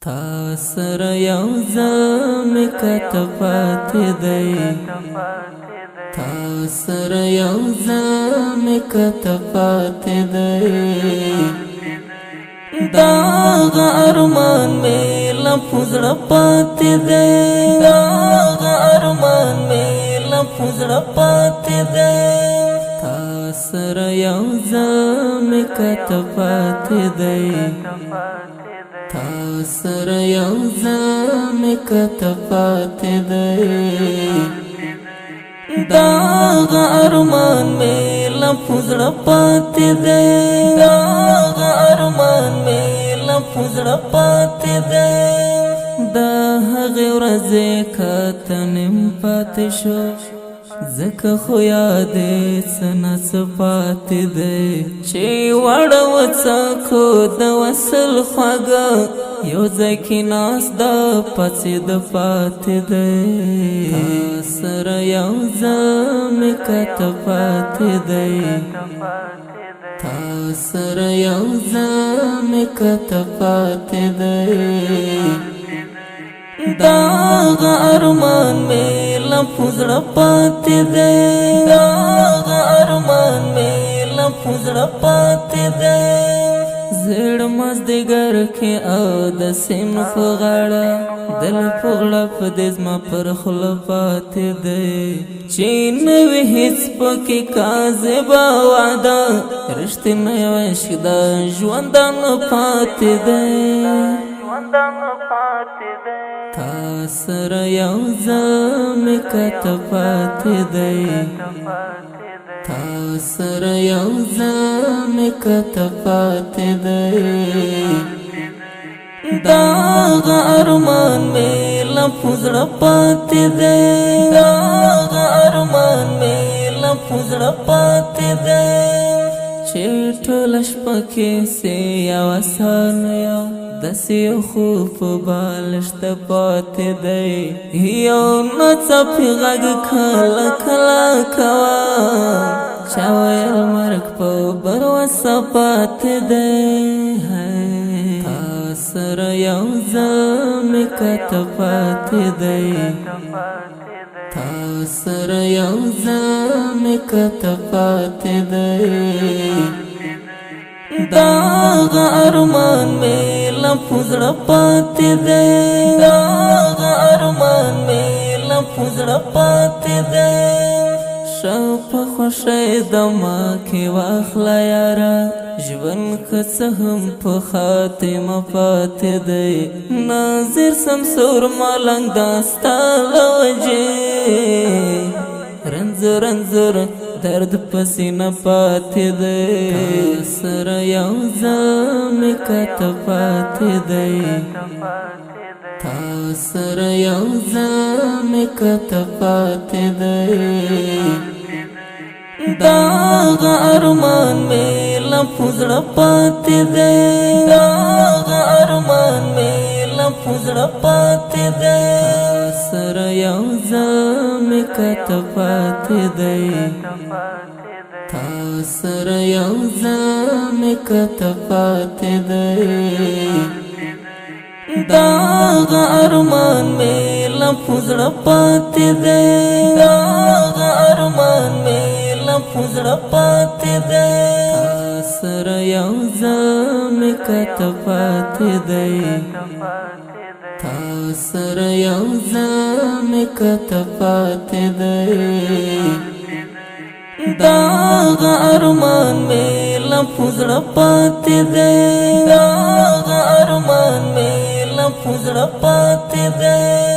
تا سره یو ځل مې کته پاتې دی تا سره یو ځل مې کته پاتې دی داغه ارمان مې له په زړه پاتې دی داغه ارمان مې له په زړه پاتې دی تا سره یو ځل مې کته پاتې دی تا سره یو ځل مې کته پاتې دی داغه ارمان مې له په زړه پاتې دی داغه ارمان مې له په زړه پاتې دی د هغې ورځې کته نیم پاتې شو ځکه خو یادې څه نه څه پاتې دی چې واړه وڅکو د وصل خواږه یو ځای کې ناست د پڅېد پاتې دی تا سره یو ځل مې کته پاتې دی تا سره یو ځل مې کته پاتې دی داغه ارمان مې له په زړه پاتې دی داغه ارمان مې له په زړه پاتې دی زړ مازدیګر کې او د سیند په غاړه دل په غړه په دې زما پر خوله پاتې دی چې نه وي هېڅ پکې کاذبه وعده رښتینی عشق د ژوندانه پاتې دی تا سره یو ځل مې کته پاتې دی تا سره یو ځل مې کته پاتې دی داغه ارمان مې له په زړه پاتې دی داغه ارمان مې له په زړه پاتې دی چې ټوله شپه کې سې یو ثانیه داسې یو خوب په بالښت پاتې دی یو ناڅاپي غږ کله کله کوه چا ویل مرګ په بروسه پاتې دی تا سره یو ځل مې کته پاتې دی تا سره یو ځل مې کته پاتې دی داغه ارمان مې له په زړه پاتې دی داغه ارمان مې له په زړه پاتې دی ښه په خوښۍ دمه کې واخله یاره ژوند که څه هم په خاتمه پاتې دی ناظر سمسور ملنګ دا ستا له وجې رنځور رنځور درد پسې نه پاتې دی تا سره یو ځل مې کته پاتې دی تا سره یو ځل مې کته پاتې دی داغه ارمان مې له په زړه پاتې دی داغه ارمان مې له په زړه پاتې دی تا سره یو ځل مې کته پاتې دی تا سره یو ځل مې کته پاتې دی داغه ارمان مې له په زړه پاتې دی داغه ارمان مې له په زړه پاتې دی تا سره یو ځل مې کته پاتې دی تا سره یو ځل مې کته پاتې دی داغه ارمان مې له په زړه پاتې دی داغه ارمان مې له په زړه پاتې دی